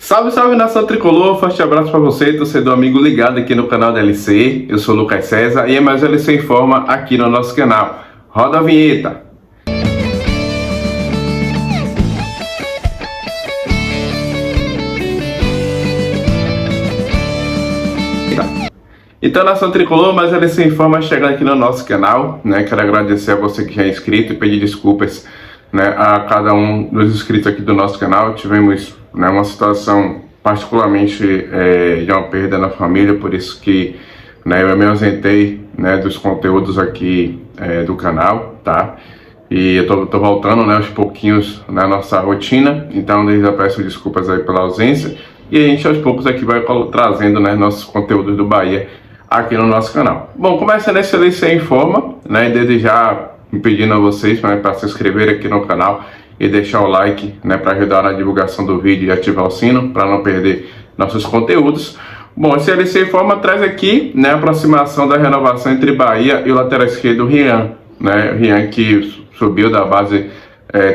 Salve, salve nação tricolor, forte abraço para você, torcedor amigo ligado aqui no canal da LC. Eu sou o Lucas César e é mais LC Informa aqui no nosso canal. Roda a vinheta! Então, nação tricolor, mais LC Informa chegando aqui no nosso canal, né? Quero agradecer a você que já é inscrito e pedir desculpas, né, a cada um dos inscritos aqui do nosso canal. Tivemos, né, uma situação particularmente de uma perda na família, por isso que, né, eu me ausentei, né, dos conteúdos aqui do canal, tá? E eu tô voltando, né, aos pouquinhos na nossa rotina, então desde já peço desculpas aí pela ausência e a gente aos poucos aqui vai trazendo, né, nossos conteúdos do Bahia aqui no nosso canal. Bom, começando esse LC Informa, né, desde já me pedindo a vocês, né, para se inscrever aqui no canal e deixar o like, né, para ajudar na divulgação do vídeo e ativar o sino para não perder nossos conteúdos. Bom, esse LC Informa traz aqui, né, a aproximação da renovação entre Bahia e o lateral esquerdo Rian, né, Rian que subiu da base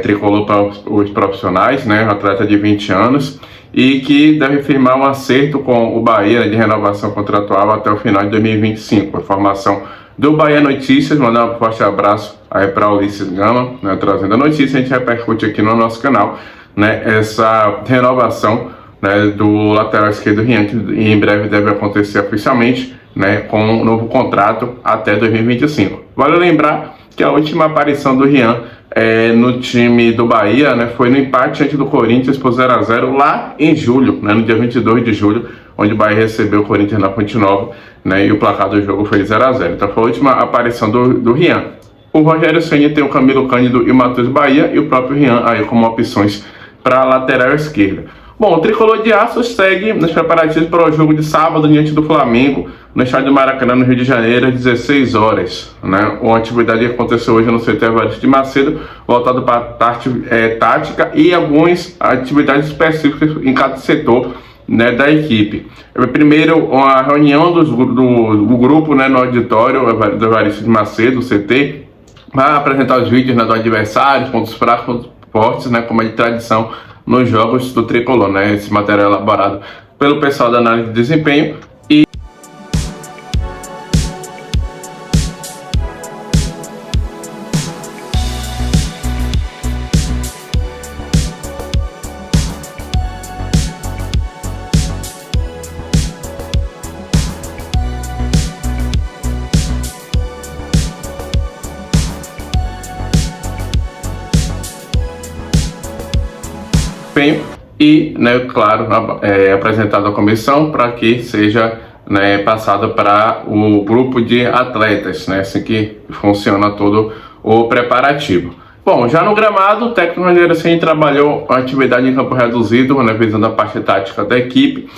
tricolor para os profissionais, né, um atleta de 20 anos e que deve firmar um acerto com o Bahia, né, de renovação contratual até o final de 2025. Informação do Bahia Notícias, mandar um forte abraço aí para o Ulisses Gama, né, trazendo a notícia. A gente repercute aqui no nosso canal, né, essa renovação, né, do lateral esquerdo Rian, que em breve deve acontecer oficialmente, né, com um novo contrato até 2025. Vale lembrar que a última aparição do Rian no time do Bahia, né, foi no empate ante do Corinthians por 0-0 lá em julho, né, no dia 22 de julho, onde o Bahia recebeu o Corinthians na Fonte Nova, né, e o placar do jogo foi 0-0. Então foi a última aparição do Rian. O Rogério Ceni tem o Camilo Cândido e o Matheus Bahia e o próprio Rian aí como opções para a lateral esquerda. Bom, o Tricolor de Aço segue nos preparativos para o jogo de sábado diante do Flamengo, no estádio Maracanã, no Rio de Janeiro, às 16 horas. Né? Uma atividade que aconteceu hoje no CT Evaristo de Macedo, voltado para tática e algumas atividades específicas em cada setor, né, da equipe. Primeiro, uma reunião do grupo, né, no auditório do Evaristo de Macedo, CT, para apresentar os vídeos, né, do adversário, pontos fracos, pontos fortes, né, como é de tradição nos jogos do Tricolor, né, esse material elaborado pelo pessoal da análise de desempenho. E, né, claro, apresentado à comissão para que seja, né, passado para o grupo de atletas, né, assim que funciona todo o preparativo. Bom, já no gramado, o técnico Rogério Ceni trabalhou a atividade em campo reduzido, né, visando a parte tática da equipe.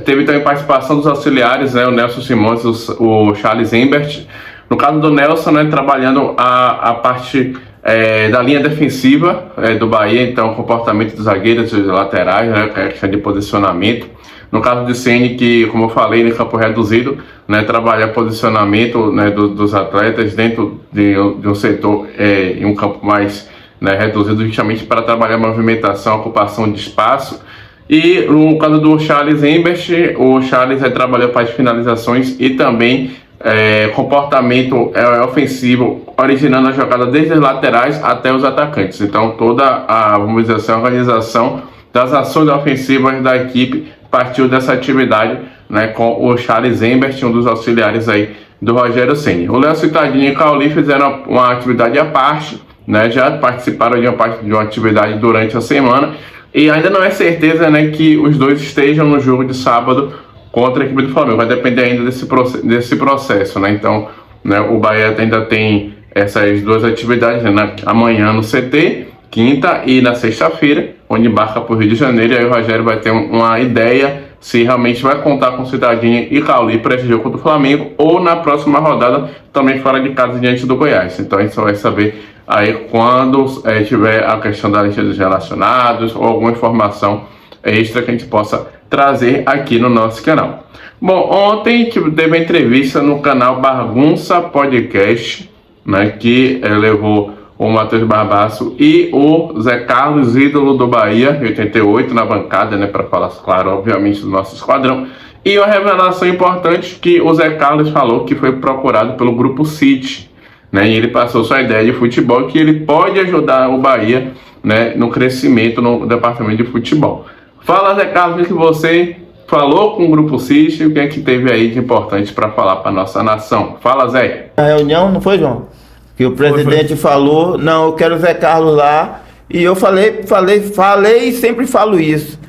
Teve também participação dos auxiliares, né, o Nelson Simões, o Charles Embert. No caso do Nelson, né, trabalhando a parte da linha defensiva do Bahia, então o comportamento dos zagueiros e dos laterais, né, questão de posicionamento. No caso de Ceni, que, como eu falei, no campo reduzido, né, trabalha posicionamento, né, dos atletas dentro de um setor em um campo mais, né, reduzido, justamente para trabalhar a movimentação, ocupação de espaço. E no caso do Charles Embert, o Charles trabalhou para as finalizações e também comportamento ofensivo, originando a jogada desde os laterais até os atacantes. Então toda vamos dizer assim, a organização das ações ofensivas da equipe partiu dessa atividade, né, com o Charles Embert, um dos auxiliares aí do Rogério Ceni. O Léo Cittadini e o Cauli fizeram uma atividade à parte, né, já participaram de uma atividade durante a semana e ainda não é certeza, né, que os dois estejam no jogo de sábado contra a equipe do Flamengo. Vai depender ainda desse processo, né? Então, né, o Bahia ainda tem essas duas atividades, né, amanhã no CT, quinta e na sexta-feira, onde embarca para o Rio de Janeiro. E aí o Rogério vai ter uma ideia se realmente vai contar com Cidadinho e Cauli para esse jogo contra o Flamengo ou na próxima rodada também fora de casa diante do Goiás. Então a gente só vai saber aí quando tiver a questão da lista dos relacionados ou alguma informação extra que a gente possa trazer aqui no nosso canal. Bom, ontem teve uma entrevista no canal Bagunça Podcast, né, que levou o Matheus Barbaço e o Zé Carlos, ídolo do Bahia, 88 na bancada, né, para falar, claro, obviamente, do nosso esquadrão. E uma revelação importante que o Zé Carlos falou que foi procurado pelo Grupo City, né, e ele passou sua ideia de futebol, que ele pode ajudar o Bahia, né, no crescimento no departamento de futebol. Fala, Zé Carlos, que você falou com o Grupo City, o que é que teve aí de importante para falar para nossa nação? Fala, Zé. A reunião, não foi, João? Que o presidente falou, não, eu quero o Zé Carlos lá, e eu falei e sempre falo isso.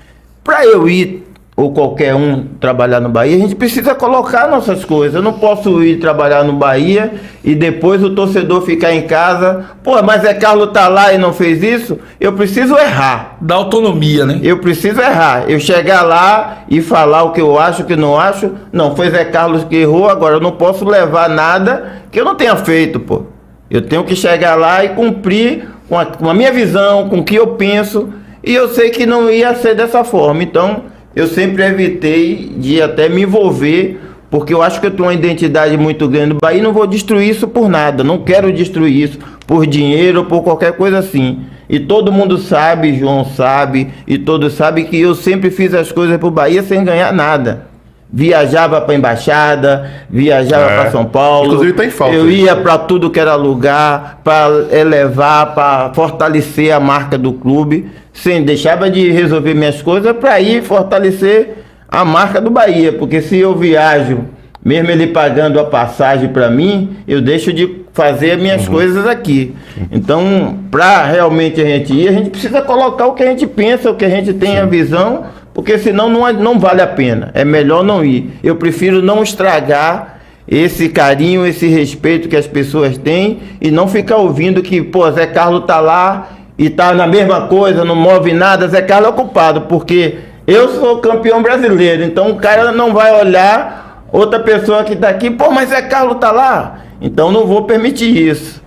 Para eu ir, ou qualquer um, trabalhar no Bahia, a gente precisa colocar nossas coisas. Eu não posso ir trabalhar no Bahia e depois o torcedor ficar em casa. Pô, mas Zé Carlos tá lá e não fez isso? Eu preciso errar. Da autonomia, né? Eu preciso errar. Eu chegar lá e falar o que eu acho, o que não acho. Não, foi Zé Carlos que errou, agora eu não posso levar nada que eu não tenha feito, pô. Eu tenho que chegar lá e cumprir com a minha visão, com o que eu penso, e eu sei que não ia ser dessa forma. Então, eu sempre evitei de até me envolver, porque eu acho que eu tenho uma identidade muito grande no Bahia e não vou destruir isso por nada. Não quero destruir isso por dinheiro ou por qualquer coisa assim. E todo mundo sabe, João sabe, e todos sabem que eu sempre fiz as coisas pro Bahia sem ganhar nada. Viajava para embaixada, viajava para São Paulo. Inclusive tá em falta. Eu ia para tudo que era lugar, para elevar, para fortalecer a marca do clube, sem deixava de resolver minhas coisas para ir fortalecer a marca do Bahia, porque se eu viajo, mesmo ele pagando a passagem para mim, eu deixo de fazer minhas coisas aqui. Então, para realmente a gente ir, a gente precisa colocar o que a gente pensa, o que a gente tem a visão, porque senão não vale a pena. É melhor não ir. Eu prefiro não estragar esse carinho, esse respeito que as pessoas têm e não ficar ouvindo que, pô, Zé Carlos tá lá e tá na mesma coisa, não move nada. Zé Carlos é culpado, porque eu sou campeão brasileiro, então o cara não vai olhar outra pessoa que tá aqui, pô, mas Zé Carlos tá lá. Então não vou permitir isso.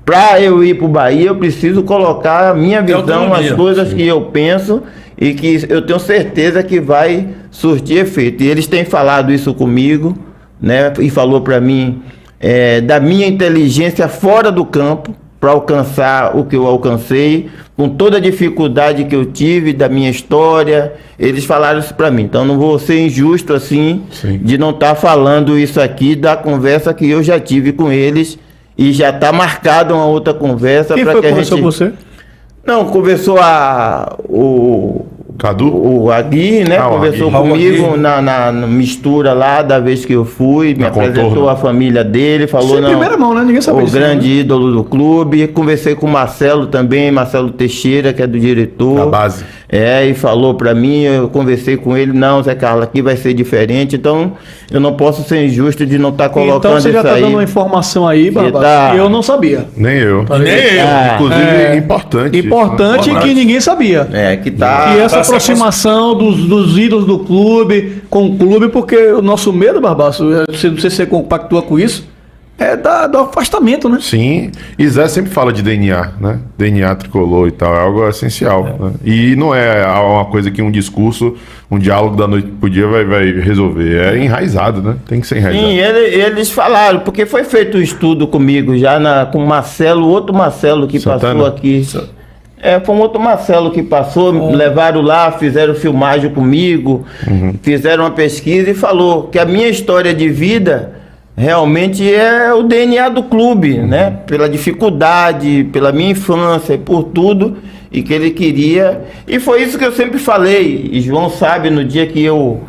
Para eu ir pro Bahia, eu preciso colocar a minha visão, as coisas que eu penso e que eu tenho certeza que vai surtir efeito. E eles têm falado isso comigo, né? E falou para mim da minha inteligência fora do campo para alcançar o que eu alcancei, com toda a dificuldade que eu tive da minha história. Eles falaram isso para mim. Então não vou ser injusto assim de não estar falando isso aqui da conversa que eu já tive com eles. E já está marcada uma outra conversa para que a gente. Com você? Não, conversou o Cadu? O Agui, né? Conversou comigo Agui. na mistura lá da vez que eu fui, me apresentou a família dele, falou Isso é primeira mão, né? Ninguém sabe o isso, grande né? ídolo do clube. Conversei com o Marcelo também, Marcelo Teixeira, que é do diretor. Da base. E falou pra mim, eu conversei com ele, não, Zé Carlos, aqui vai ser diferente, então eu não posso ser injusto de não estar colocando Então você já isso tá aí. dando uma informação aí, Barbaço, que eu não sabia. Nem eu. Nem eu. Inclusive, importante. Importante que ninguém sabia. Que tá. E essa aproximação dos ídolos do clube com o clube, porque o nosso medo, Barbaço, não sei se você compactua com isso, é do afastamento, né? Sim, e Zé sempre fala de DNA, né? DNA tricolor e tal, é algo essencial. Né? E não é uma coisa que um discurso, um diálogo da noite pro dia vai resolver. É enraizado, né? Tem que ser enraizado. Sim, eles falaram, porque foi feito um estudo comigo já com o Marcelo, outro Marcelo que Santana. passou aqui. Foi um outro Marcelo que passou, levaram lá, fizeram filmagem comigo, fizeram uma pesquisa e falou que a minha história de vida realmente é o DNA do clube, né? Pela dificuldade, pela minha infância, por tudo, e que ele queria. E foi isso que eu sempre falei, e João sabe, no dia que eu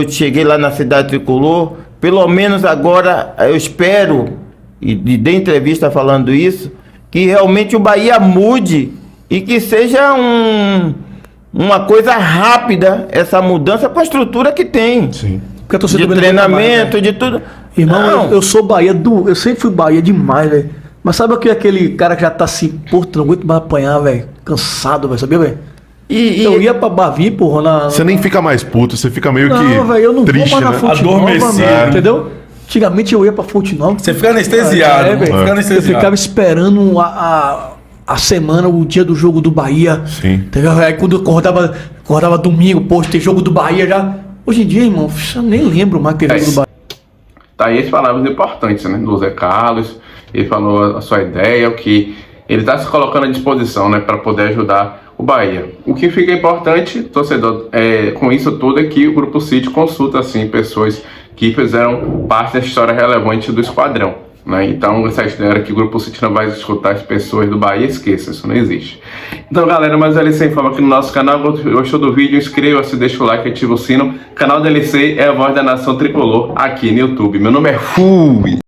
cheguei lá na cidade tricolor, pelo menos agora eu espero, e dei entrevista falando isso, que realmente o Bahia mude e que seja uma coisa rápida essa mudança com a estrutura que tem. Sim. Porque a torcida De também não aguenta treinamento, mais, né? de tudo. Irmão, eu sou Bahia, eu sempre fui Bahia demais, velho. Mas sabe aquele cara que já tá assim, pô, não aguento mais apanhar, velho. Cansado, velho, sabia, velho? Eu ia pra Bavi, porra, Você nem fica mais puto, você fica meio que Não, velho, eu não triste, vou mais na né? Fonte Nova, Adormecido. mano, entendeu? Antigamente eu ia pra Fonte Nova. Você fica anestesiado. velho. Fica Eu anestesiado. ficava esperando a semana, o dia do jogo do Bahia. Sim. Entendeu? Aí quando eu acordava domingo, pô, tem jogo do Bahia já. Hoje em dia, irmão, eu nem lembro mais que tem jogo do Bahia. Tá aí as palavras importantes, né, do Zé Carlos. Ele falou a sua ideia, o que ele está se colocando à disposição, né, para poder ajudar o Bahia. O que fica importante, torcedor, com isso tudo é que o Grupo City consulta assim pessoas que fizeram parte da história relevante do esquadrão, né? Então essa ideia que o Grupo City não vai escutar as pessoas do Bahia, esqueça, isso não existe. Então galera, mais LC informa aqui no nosso canal. Gostou do vídeo? Inscreva-se, deixa o like, ativa o sino. O canal da LC é a voz da nação tricolor aqui no YouTube. Meu nome é Fui!